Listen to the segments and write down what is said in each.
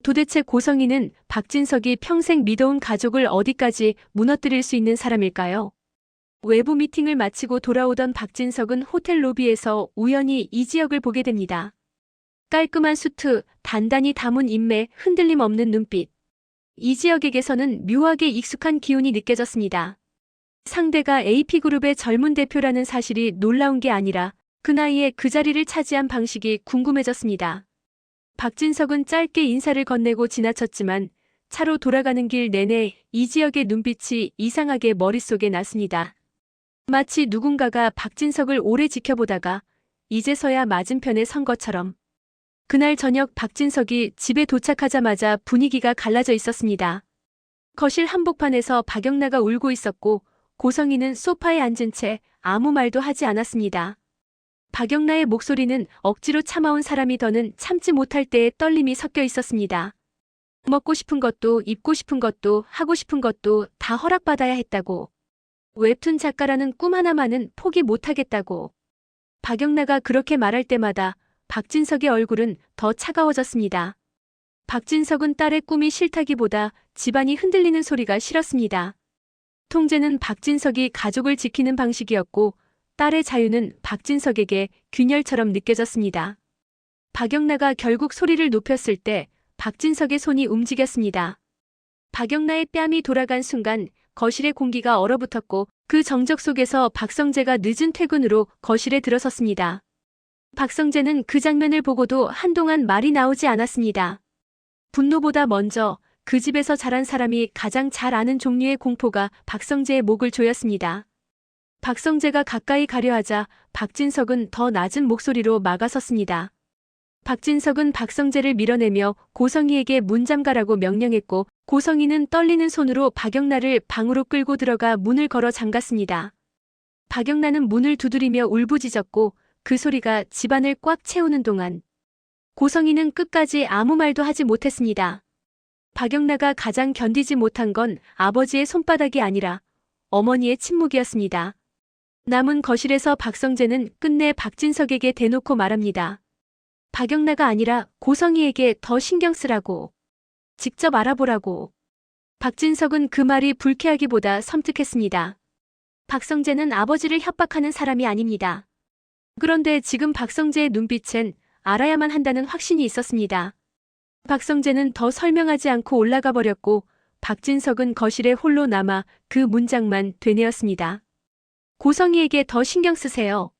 도대체 고성희는 박진석이 평생 믿어온 가족을 어디까지 무너뜨릴 수 있는 사람일까요? 외부 미팅을 마치고 돌아오던 박진석은 호텔 로비에서 우연히 이지혁을 보게 됩니다. 깔끔한 수트, 단단히 담은 인매, 흔들림 없는 눈빛. 이지혁에게서는 묘하게 익숙한 기운이 느껴졌습니다. 상대가 AP그룹의 젊은 대표라는 사실이 놀라운 게 아니라 그 나이에 그 자리를 차지한 방식이 궁금해졌습니다. 박진석은 짧게 인사를 건네고 지나쳤지만 차로 돌아가는 길 내내 이지혁의 눈빛이 이상하게 머릿속에 났습니다. 마치 누군가가 박진석을 오래 지켜보다가 이제서야 맞은편에 선 것처럼. 그날 저녁 박진석이 집에 도착하자마자 분위기가 갈라져 있었습니다. 거실 한복판에서 박영나가 울고 있었고 고성희는 소파에 앉은 채 아무 말도 하지 않았습니다. 박영나의 목소리는 억지로 참아온 사람이 더는 참지 못할 때의 떨림이 섞여 있었습니다. 먹고 싶은 것도 입고 싶은 것도 하고 싶은 것도 다 허락받아야 했다고. 웹툰 작가라는 꿈 하나만은 포기 못하겠다고. 박영나가 그렇게 말할 때마다 박진석의 얼굴은 더 차가워졌습니다. 박진석은 딸의 꿈이 싫다기보다 집안이 흔들리는 소리가 싫었습니다. 통제는 박진석이 가족을 지키는 방식이었고 딸의 자유는 박진석에게 균열처럼 느껴졌습니다. 박영나가 결국 소리를 높였을 때 박진석의 손이 움직였습니다. 박영나의 뺨이 돌아간 순간 거실의 공기가 얼어붙었고 그 정적 속에서 박성재가 늦은 퇴근으로 거실에 들어섰습니다. 박성재는 그 장면을 보고도 한동안 말이 나오지 않았습니다. 분노보다 먼저 그 집에서 자란 사람이 가장 잘 아는 종류의 공포가 박성재의 목을 조였습니다. 박성재가 가까이 가려 하자 박진석은 더 낮은 목소리로 막아섰습니다. 박진석은 박성재를 밀어내며 고성희에게 문 잠가라고 명령했고 고성희는 떨리는 손으로 박영나를 방으로 끌고 들어가 문을 걸어 잠갔습니다. 박영나는 문을 두드리며 울부짖었고 그 소리가 집안을 꽉 채우는 동안 고성희는 끝까지 아무 말도 하지 못했습니다. 박영나가 가장 견디지 못한 건 아버지의 손바닥이 아니라 어머니의 침묵이었습니다. 남은 거실에서 박성재는 끝내 박진석에게 대놓고 말합니다. 박영나가 아니라 고성희에게 더 신경 쓰라고. 직접 알아보라고. 박진석은 그 말이 불쾌하기보다 섬뜩했습니다. 박성재는 아버지를 협박하는 사람이 아닙니다. 그런데 지금 박성재의 눈빛엔 알아야만 한다는 확신이 있었습니다. 박성재는 더 설명하지 않고 올라가 버렸고 박진석은 거실에 홀로 남아 그 문장만 되뇌었습니다. 고성희에게 더 신경 쓰세요.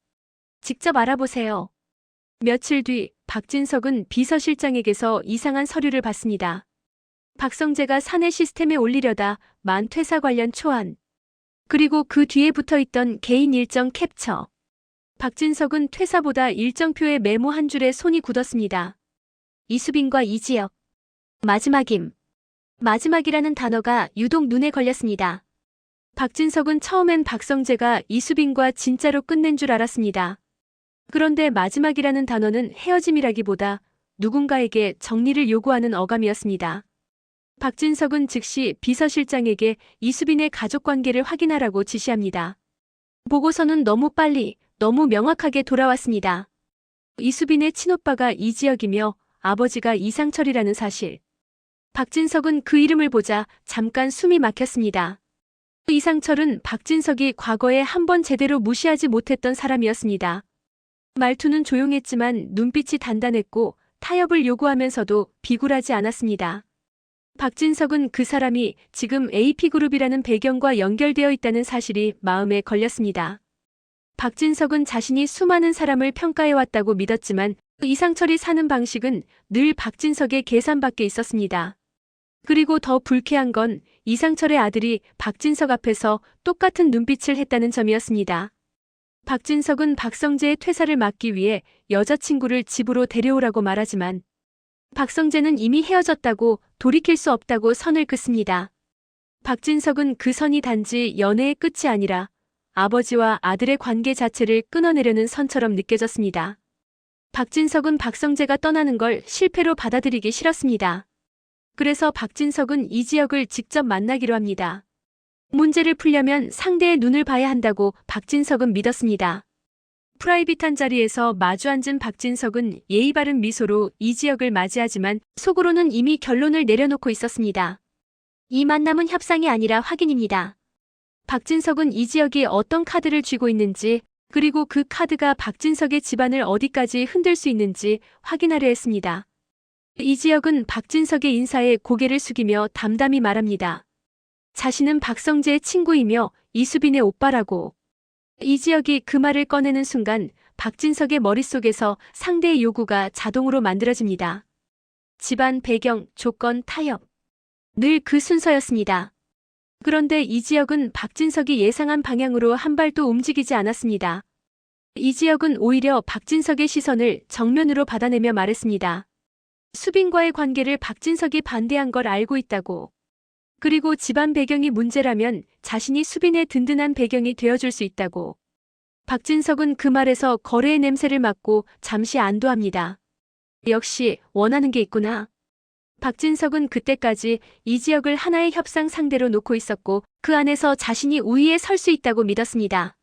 직접 알아보세요. 며칠 뒤 박진석은 비서실장에게서 이상한 서류를 받습니다. 박성재가 사내 시스템에 올리려다 만 퇴사 관련 초안. 그리고 그 뒤에 붙어있던 개인 일정 캡처. 박진석은 퇴사보다 일정표의 메모 한 줄에 손이 굳었습니다. 이수빈과 이지혁. 마지막임. 마지막이라는 단어가 유독 눈에 걸렸습니다. 박진석은 처음엔 박성재가 이수빈과 진짜로 끝낸 줄 알았습니다. 그런데 마지막이라는 단어는 헤어짐이라기보다 누군가에게 정리를 요구하는 어감이었습니다. 박진석은 즉시 비서실장에게 이수빈의 가족관계를 확인하라고 지시합니다. 보고서는 너무 빨리, 너무 명확하게 돌아왔습니다. 이수빈의 친오빠가 이지혁이며 아버지가 이상철이라는 사실. 박진석은 그 이름을 보자 잠깐 숨이 막혔습니다. 이상철은 박진석이 과거에 한 번 제대로 무시하지 못했던 사람이었습니다. 말투는 조용했지만 눈빛이 단단했고 타협을 요구하면서도 비굴하지 않았습니다. 박진석은 그 사람이 지금 AP그룹이라는 배경과 연결되어 있다는 사실이 마음에 걸렸습니다. 박진석은 자신이 수많은 사람을 평가해왔다고 믿었지만 이상철이 사는 방식은 늘 박진석의 계산 밖에 있었습니다. 그리고 더 불쾌한 건 이상철의 아들이 박진석 앞에서 똑같은 눈빛을 했다는 점이었습니다. 박진석은 박성재의 퇴사를 막기 위해 여자친구를 집으로 데려오라고 말하지만 박성재는 이미 헤어졌다고 돌이킬 수 없다고 선을 긋습니다. 박진석은 그 선이 단지 연애의 끝이 아니라 아버지와 아들의 관계 자체를 끊어내려는 선처럼 느껴졌습니다. 박진석은 박성재가 떠나는 걸 실패로 받아들이기 싫었습니다. 그래서 박진석은 이지혁을 직접 만나기로 합니다. 문제를 풀려면 상대의 눈을 봐야 한다고 박진석은 믿었습니다. 프라이빗한 자리에서 마주 앉은 박진석은 예의 바른 미소로 이지혁을 맞이하지만 속으로는 이미 결론을 내려놓고 있었습니다. 이 만남은 협상이 아니라 확인입니다. 박진석은 이지혁이 어떤 카드를 쥐고 있는지, 그리고 그 카드가 박진석의 집안을 어디까지 흔들 수 있는지 확인하려 했습니다. 이지혁은 박진석의 인사에 고개를 숙이며 담담히 말합니다. 자신은 박성재의 친구이며 이수빈의 오빠라고. 이지혁이 그 말을 꺼내는 순간 박진석의 머릿속에서 상대의 요구가 자동으로 만들어집니다. 집안, 배경, 조건, 타협. 늘 그 순서였습니다. 그런데 이지혁은 박진석이 예상한 방향으로 한 발도 움직이지 않았습니다. 이지혁은 오히려 박진석의 시선을 정면으로 받아내며 말했습니다. 수빈과의 관계를 박진석이 반대한 걸 알고 있다고. 그리고 집안 배경이 문제라면 자신이 수빈의 든든한 배경이 되어줄 수 있다고. 박진석은 그 말에서 거래의 냄새를 맡고 잠시 안도합니다. 역시 원하는 게 있구나. 박진석은 그때까지 이지혁을 하나의 협상 상대로 놓고 있었고 그 안에서 자신이 우위에 설 수 있다고 믿었습니다.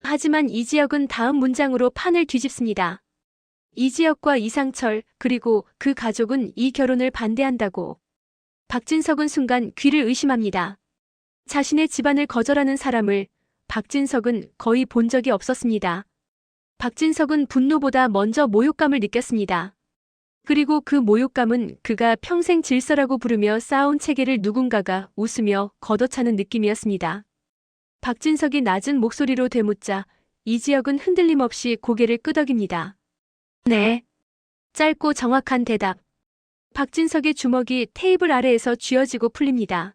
하지만 이지혁은 다음 문장으로 판을 뒤집습니다. 이지혁과 이상철 그리고 그 가족은 이 결혼을 반대한다고. 박진석은 순간 귀를 의심합니다. 자신의 집안을 거절하는 사람을 박진석은 거의 본 적이 없었습니다. 박진석은 분노보다 먼저 모욕감을 느꼈습니다. 그리고 그 모욕감은 그가 평생 질서라고 부르며 쌓아온 체계를 누군가가 웃으며 걷어차는 느낌이었습니다. 박진석이 낮은 목소리로 되묻자 이지혁은 흔들림 없이 고개를 끄덕입니다. 네. 짧고 정확한 대답. 박진석의 주먹이 테이블 아래에서 쥐어지고 풀립니다.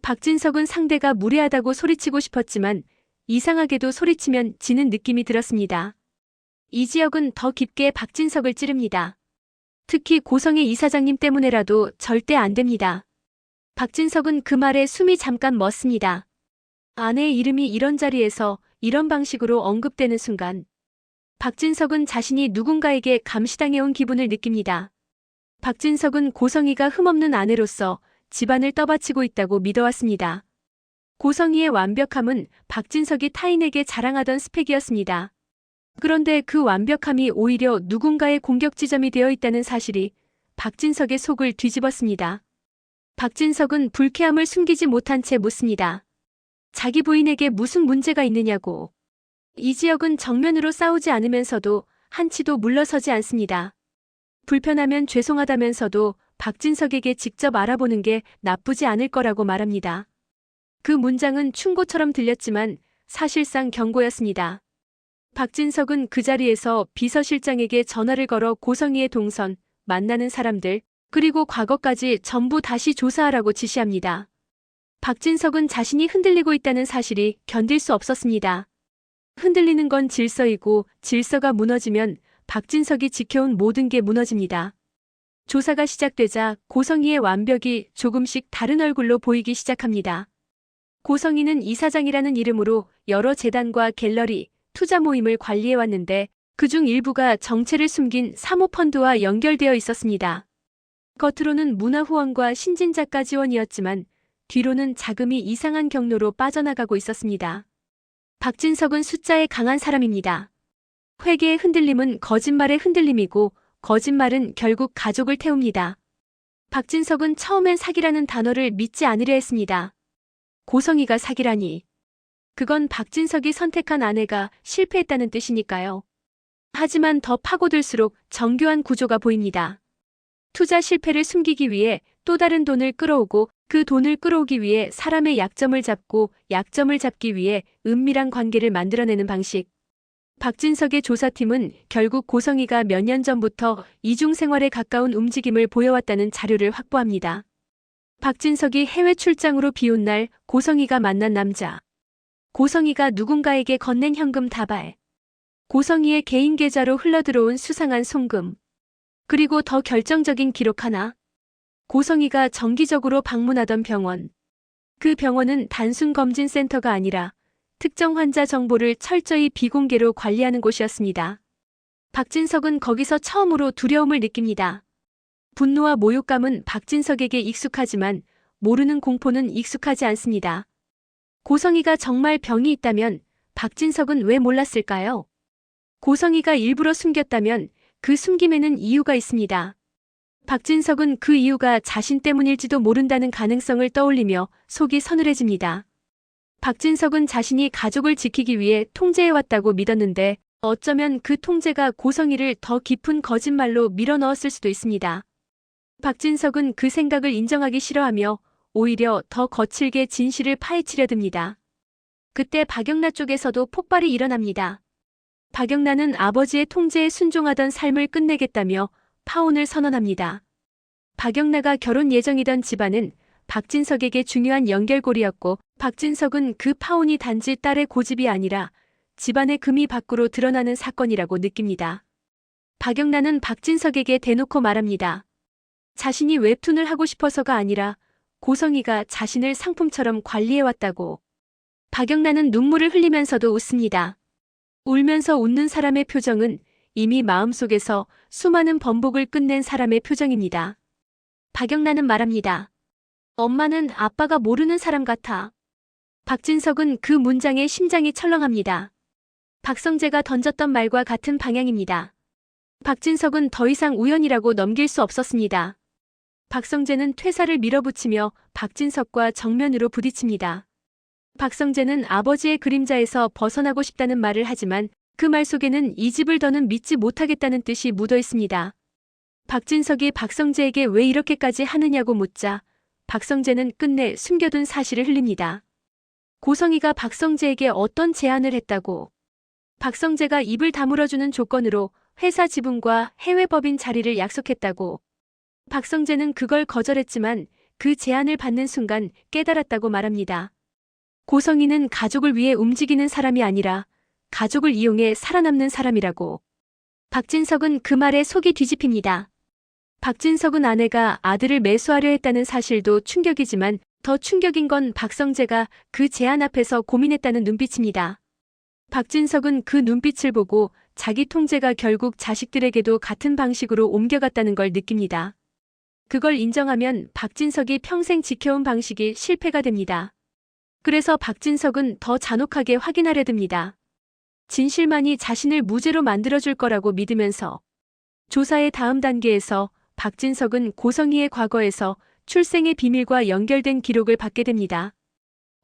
박진석은 상대가 무례하다고 소리치고 싶었지만 이상하게도 소리치면 지는 느낌이 들었습니다. 이지혁은 더 깊게 박진석을 찌릅니다. 특히 고성의 이사장님 때문에라도 절대 안 됩니다. 박진석은 그 말에 숨이 잠깐 멎습니다. 아내의 이름이 이런 자리에서 이런 방식으로 언급되는 순간 박진석은 자신이 누군가에게 감시당해온 기분을 느낍니다. 박진석은 고성이가 흠없는 아내로서 집안을 떠받치고 있다고 믿어왔습니다. 고성이의 완벽함은 박진석이 타인에게 자랑하던 스펙이었습니다. 그런데 그 완벽함이 오히려 누군가의 공격 지점이 되어 있다는 사실이 박진석의 속을 뒤집었습니다. 박진석은 불쾌함을 숨기지 못한 채 묻습니다. 자기 부인에게 무슨 문제가 있느냐고. 이지혁은 정면으로 싸우지 않으면서도 한치도 물러서지 않습니다. 불편하면 죄송하다면서도 박진석에게 직접 알아보는 게 나쁘지 않을 거라고 말합니다. 그 문장은 충고처럼 들렸지만 사실상 경고였습니다. 박진석은 그 자리에서 비서실장에게 전화를 걸어 고성희의 동선, 만나는 사람들, 그리고 과거까지 전부 다시 조사하라고 지시합니다. 박진석은 자신이 흔들리고 있다는 사실이 견딜 수 없었습니다. 흔들리는 건 질서이고 질서가 무너지면 박진석이 지켜온 모든 게 무너집니다. 조사가 시작되자 고성희의 완벽이 조금씩 다른 얼굴로 보이기 시작합니다. 고성희는 이사장이라는 이름으로 여러 재단과 갤러리, 투자 모임을 관리해왔는데 그중 일부가 정체를 숨긴 사모펀드와 연결되어 있었습니다. 겉으로는 문화후원과 신진작가 지원이었지만 뒤로는 자금이 이상한 경로로 빠져나가고 있었습니다. 박진석은 숫자에 강한 사람입니다. 회계의 흔들림은 거짓말의 흔들림이고 거짓말은 결국 가족을 태웁니다. 박진석은 처음엔 사기라는 단어를 믿지 않으려 했습니다. 고성희가 사기라니. 그건 박진석이 선택한 아내가 실패했다는 뜻이니까요. 하지만 더 파고들수록 정교한 구조가 보입니다. 투자 실패를 숨기기 위해 또 다른 돈을 끌어오고 그 돈을 끌어오기 위해 사람의 약점을 잡고 약점을 잡기 위해 은밀한 관계를 만들어내는 방식. 박진석의 조사팀은 결국 고성희가 몇 년 전부터 이중생활에 가까운 움직임을 보여왔다는 자료를 확보합니다. 박진석이 해외 출장으로 비온 날 고성희가 만난 남자. 고성희가 누군가에게 건넨 현금 다발. 고성희의 개인 계좌로 흘러들어온 수상한 송금. 그리고 더 결정적인 기록 하나. 고성희가 정기적으로 방문하던 병원. 그 병원은 단순 검진센터가 아니라 특정 환자 정보를 철저히 비공개로 관리하는 곳이었습니다. 박진석은 거기서 처음으로 두려움을 느낍니다. 분노와 모욕감은 박진석에게 익숙하지만 모르는 공포는 익숙하지 않습니다. 고성희가 정말 병이 있다면 박진석은 왜 몰랐을까요? 고성희가 일부러 숨겼다면 그 숨김에는 이유가 있습니다. 박진석은 그 이유가 자신 때문일지도 모른다는 가능성을 떠올리며 속이 서늘해집니다. 박진석은 자신이 가족을 지키기 위해 통제해왔다고 믿었는데 어쩌면 그 통제가 고성희를 더 깊은 거짓말로 밀어넣었을 수도 있습니다. 박진석은 그 생각을 인정하기 싫어하며 오히려 더 거칠게 진실을 파헤치려 듭니다. 그때 박영나 쪽에서도 폭발이 일어납니다. 박영나는 아버지의 통제에 순종하던 삶을 끝내겠다며 파혼을 선언합니다. 박영나가 결혼 예정이던 집안은 박진석에게 중요한 연결고리였고 박진석은 그 파혼이 단지 딸의 고집이 아니라 집안의 금이 밖으로 드러나는 사건이라고 느낍니다. 박영나는 박진석에게 대놓고 말합니다. 자신이 웹툰을 하고 싶어서가 아니라 고성희가 자신을 상품처럼 관리해왔다고. 박영나는 눈물을 흘리면서도 웃습니다. 울면서 웃는 사람의 표정은 이미 마음속에서 수많은 번복을 끝낸 사람의 표정입니다. 박영나는 말합니다. 엄마는 아빠가 모르는 사람 같아. 박진석은 그 문장에 심장이 철렁합니다. 박성재가 던졌던 말과 같은 방향입니다. 박진석은 더 이상 우연이라고 넘길 수 없었습니다. 박성재는 퇴사를 밀어붙이며 박진석과 정면으로 부딪힙니다. 박성재는 아버지의 그림자에서 벗어나고 싶다는 말을 하지만 그 말 속에는 이 집을 더는 믿지 못하겠다는 뜻이 묻어 있습니다. 박진석이 박성재에게 왜 이렇게까지 하느냐고 묻자 박성재는 끝내 숨겨둔 사실을 흘립니다. 고성희가 박성재에게 어떤 제안을 했다고. 박성재가 입을 다물어주는 조건으로 회사 지분과 해외 법인 자리를 약속했다고. 박성재는 그걸 거절했지만 그 제안을 받는 순간 깨달았다고 말합니다. 고성희는 가족을 위해 움직이는 사람이 아니라 가족을 이용해 살아남는 사람이라고. 박진석은 그 말에 속이 뒤집힙니다. 박진석은 아내가 아들을 매수하려 했다는 사실도 충격이지만 더 충격인 건 박성재가 그 제안 앞에서 고민했다는 눈빛입니다. 박진석은 그 눈빛을 보고 자기 통제가 결국 자식들에게도 같은 방식으로 옮겨갔다는 걸 느낍니다. 그걸 인정하면 박진석이 평생 지켜온 방식이 실패가 됩니다. 그래서 박진석은 더 잔혹하게 확인하려 듭니다. 진실만이 자신을 무죄로 만들어줄 거라고 믿으면서. 조사의 다음 단계에서 박진석은 고성희의 과거에서 출생의 비밀과 연결된 기록을 받게 됩니다.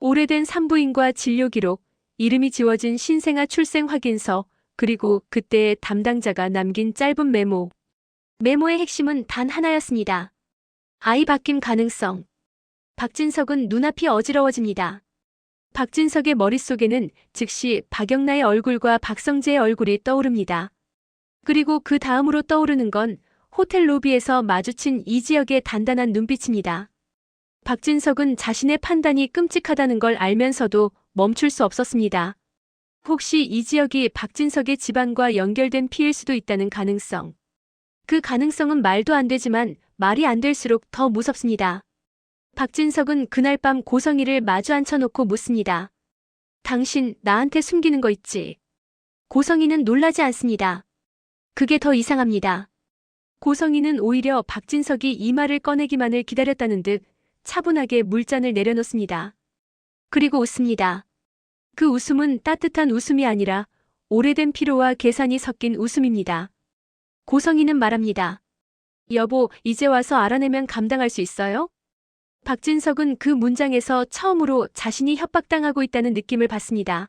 오래된 산부인과 진료 기록, 이름이 지워진 신생아 출생 확인서, 그리고 그때의 담당자가 남긴 짧은 메모. 메모의 핵심은 단 하나였습니다. 아이 바뀜 가능성. 박진석은 눈앞이 어지러워집니다. 박진석의 머릿속에는 즉시 박영나의 얼굴과 박성재의 얼굴이 떠오릅니다. 그리고 그 다음으로 떠오르는 건 호텔 로비에서 마주친 이지혁의 단단한 눈빛입니다. 박진석은 자신의 판단이 끔찍하다는 걸 알면서도 멈출 수 없었습니다. 혹시 이지혁이 박진석의 집안과 연결된 피일 수도 있다는 가능성. 그 가능성은 말도 안 되지만 말이 안 될수록 더 무섭습니다. 박진석은 그날 밤 고성희를 마주 앉혀놓고 묻습니다. 당신 나한테 숨기는 거 있지? 고성희는 놀라지 않습니다. 그게 더 이상합니다. 고성희는 오히려 박진석이 이 말을 꺼내기만을 기다렸다는 듯 차분하게 물잔을 내려놓습니다. 그리고 웃습니다. 그 웃음은 따뜻한 웃음이 아니라 오래된 피로와 계산이 섞인 웃음입니다. 고성희는 말합니다. 여보, 이제 와서 알아내면 감당할 수 있어요? 박진석은 그 문장에서 처음으로 자신이 협박당하고 있다는 느낌을 받습니다.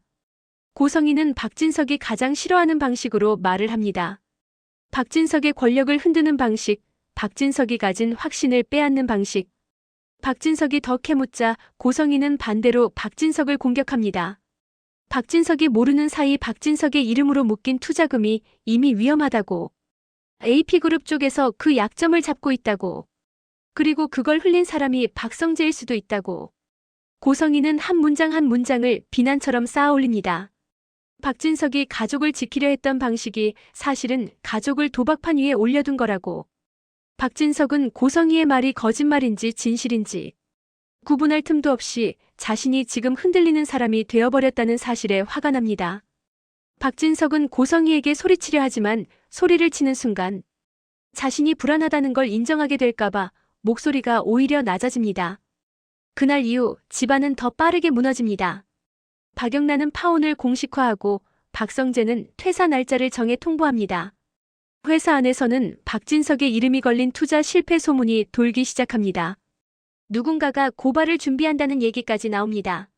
고성희는 박진석이 가장 싫어하는 방식으로 말을 합니다. 박진석의 권력을 흔드는 방식, 박진석이 가진 확신을 빼앗는 방식. 박진석이 더 캐묻자 고성희는 반대로 박진석을 공격합니다. 박진석이 모르는 사이 박진석의 이름으로 묶인 투자금이 이미 위험하다고. AP그룹 쪽에서 그 약점을 잡고 있다고. 그리고 그걸 흘린 사람이 박성재일 수도 있다고. 고성희는 한 문장 한 문장을 비난처럼 쌓아올립니다. 박진석이 가족을 지키려 했던 방식이 사실은 가족을 도박판 위에 올려둔 거라고. 박진석은 고성희의 말이 거짓말인지 진실인지 구분할 틈도 없이 자신이 지금 흔들리는 사람이 되어버렸다는 사실에 화가 납니다. 박진석은 고성희에게 소리치려 하지만 소리를 치는 순간 자신이 불안하다는 걸 인정하게 될까봐 목소리가 오히려 낮아집니다. 그날 이후 집안은 더 빠르게 무너집니다. 박영나는 파혼을 공식화하고 박성재는 퇴사 날짜를 정해 통보합니다. 회사 안에서는 박진석의 이름이 걸린 투자 실패 소문이 돌기 시작합니다. 누군가가 고발을 준비한다는 얘기까지 나옵니다.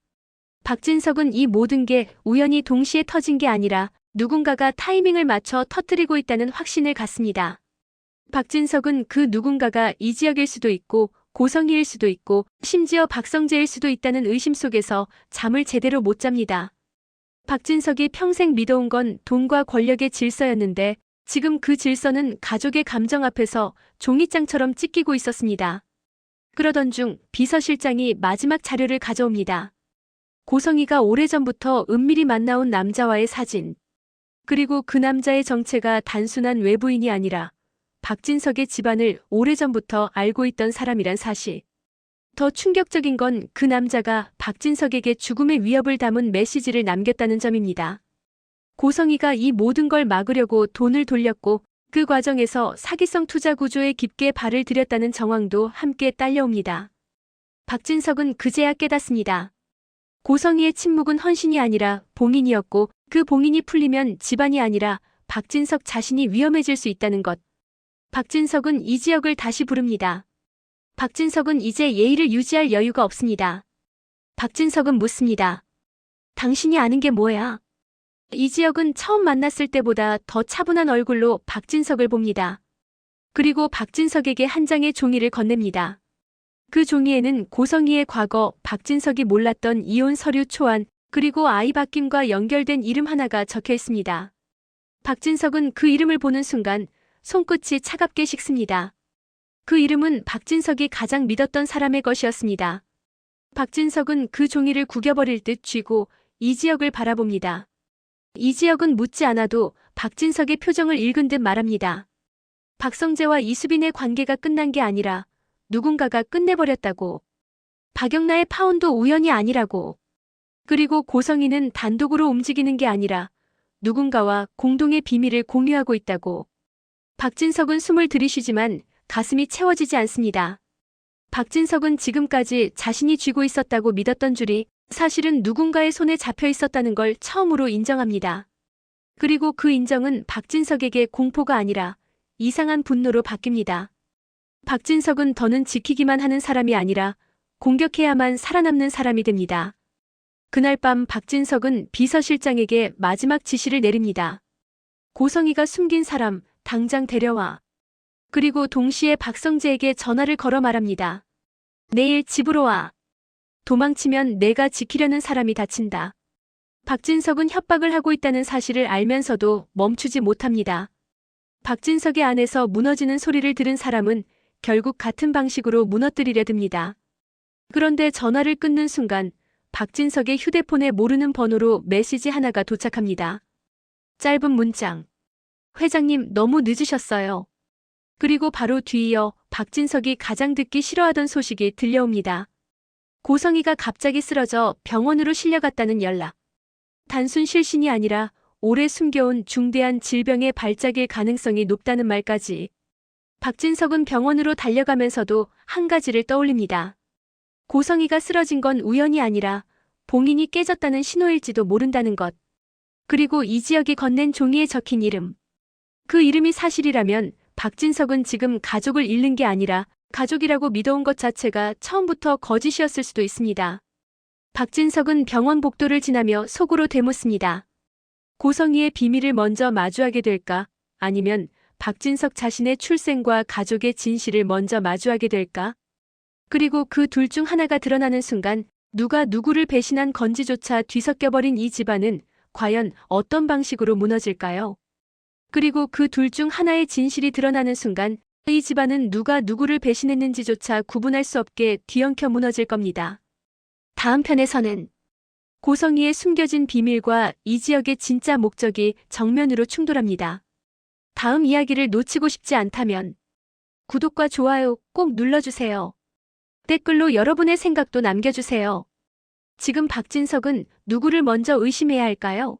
박진석은 이 모든 게 우연히 동시에 터진 게 아니라 누군가가 타이밍을 맞춰 터뜨리고 있다는 확신을 갖습니다. 박진석은 그 누군가가 이지혁일 수도 있고 고성희일 수도 있고 심지어 박성재일 수도 있다는 의심 속에서 잠을 제대로 못 잡니다. 박진석이 평생 믿어온 건 돈과 권력의 질서였는데 지금 그 질서는 가족의 감정 앞에서 종이장처럼 찢기고 있었습니다. 그러던 중 비서실장이 마지막 자료를 가져옵니다. 고성희가 오래전부터 은밀히 만나온 남자와의 사진. 그리고 그 남자의 정체가 단순한 외부인이 아니라 박진석의 집안을 오래전부터 알고 있던 사람이란 사실. 더 충격적인 건 그 남자가 박진석에게 죽음의 위협을 담은 메시지를 남겼다는 점입니다. 고성희가 이 모든 걸 막으려고 돈을 돌렸고 그 과정에서 사기성 투자 구조에 깊게 발을 들였다는 정황도 함께 딸려옵니다. 박진석은 그제야 깨닫습니다. 고성희의 침묵은 헌신이 아니라 봉인이었고 그 봉인이 풀리면 집안이 아니라 박진석 자신이 위험해질 수 있다는 것. 박진석은 이지혁을 다시 부릅니다. 박진석은 이제 예의를 유지할 여유가 없습니다. 박진석은 묻습니다. 당신이 아는 게 뭐야? 이지혁은 처음 만났을 때보다 더 차분한 얼굴로 박진석을 봅니다. 그리고 박진석에게 한 장의 종이를 건넵니다. 그 종이에는 고성희의 과거, 박진석이 몰랐던 이혼 서류 초안, 그리고 아이 바뀜과 연결된 이름 하나가 적혀 있습니다. 박진석은 그 이름을 보는 순간 손끝이 차갑게 식습니다. 그 이름은 박진석이 가장 믿었던 사람의 것이었습니다. 박진석은 그 종이를 구겨버릴 듯 쥐고 이지혁을 바라봅니다. 이지혁은 묻지 않아도 박진석의 표정을 읽은 듯 말합니다. 박성재와 이수빈의 관계가 끝난 게 아니라 누군가가 끝내버렸다고. 박영나의 파혼도 우연이 아니라고. 그리고 고성희는 단독으로 움직이는 게 아니라 누군가와 공동의 비밀을 공유하고 있다고. 박진석은 숨을 들이쉬지만 가슴이 채워지지 않습니다. 박진석은 지금까지 자신이 쥐고 있었다고 믿었던 줄이 사실은 누군가의 손에 잡혀 있었다는 걸 처음으로 인정합니다. 그리고 그 인정은 박진석에게 공포가 아니라 이상한 분노로 바뀝니다. 박진석은 더는 지키기만 하는 사람이 아니라 공격해야만 살아남는 사람이 됩니다. 그날 밤 박진석은 비서실장에게 마지막 지시를 내립니다. 고성희가 숨긴 사람 당장 데려와. 그리고 동시에 박성재에게 전화를 걸어 말합니다. 내일 집으로 와. 도망치면 내가 지키려는 사람이 다친다. 박진석은 협박을 하고 있다는 사실을 알면서도 멈추지 못합니다. 박진석의 안에서 무너지는 소리를 들은 사람은 결국 같은 방식으로 무너뜨리려 듭니다. 그런데 전화를 끊는 순간 박진석의 휴대폰에 모르는 번호로 메시지 하나가 도착합니다. 짧은 문장. 회장님 너무 늦으셨어요. 그리고 바로 뒤이어 박진석이 가장 듣기 싫어하던 소식이 들려옵니다. 고성희가 갑자기 쓰러져 병원으로 실려갔다는 연락. 단순 실신이 아니라 오래 숨겨온 중대한 질병의 발작일 가능성이 높다는 말까지. 박진석은 병원으로 달려가면서도 한 가지를 떠올립니다. 고성희가 쓰러진 건 우연이 아니라 봉인이 깨졌다는 신호일지도 모른다는 것. 그리고 이지혁이 건넨 종이에 적힌 이름. 그 이름이 사실이라면 박진석은 지금 가족을 잃는 게 아니라 가족이라고 믿어온 것 자체가 처음부터 거짓이었을 수도 있습니다. 박진석은 병원 복도를 지나며 속으로 되묻습니다. 고성희의 비밀을 먼저 마주하게 될까? 아니면 박진석 자신의 출생과 가족의 진실을 먼저 마주하게 될까? 그리고 그 둘 중 하나가 드러나는 순간 누가 누구를 배신한 건지조차 뒤섞여버린 이 집안은 과연 어떤 방식으로 무너질까요? 그리고 그 둘 중 하나의 진실이 드러나는 순간 이 집안은 누가 누구를 배신했는지조차 구분할 수 없게 뒤엉켜 무너질 겁니다. 다음 편에서는 고성희의 숨겨진 비밀과 이지혁의 진짜 목적이 정면으로 충돌합니다. 다음 이야기를 놓치고 싶지 않다면 구독과 좋아요 꼭 눌러주세요. 댓글로 여러분의 생각도 남겨주세요. 지금 박진석은 누구를 먼저 의심해야 할까요?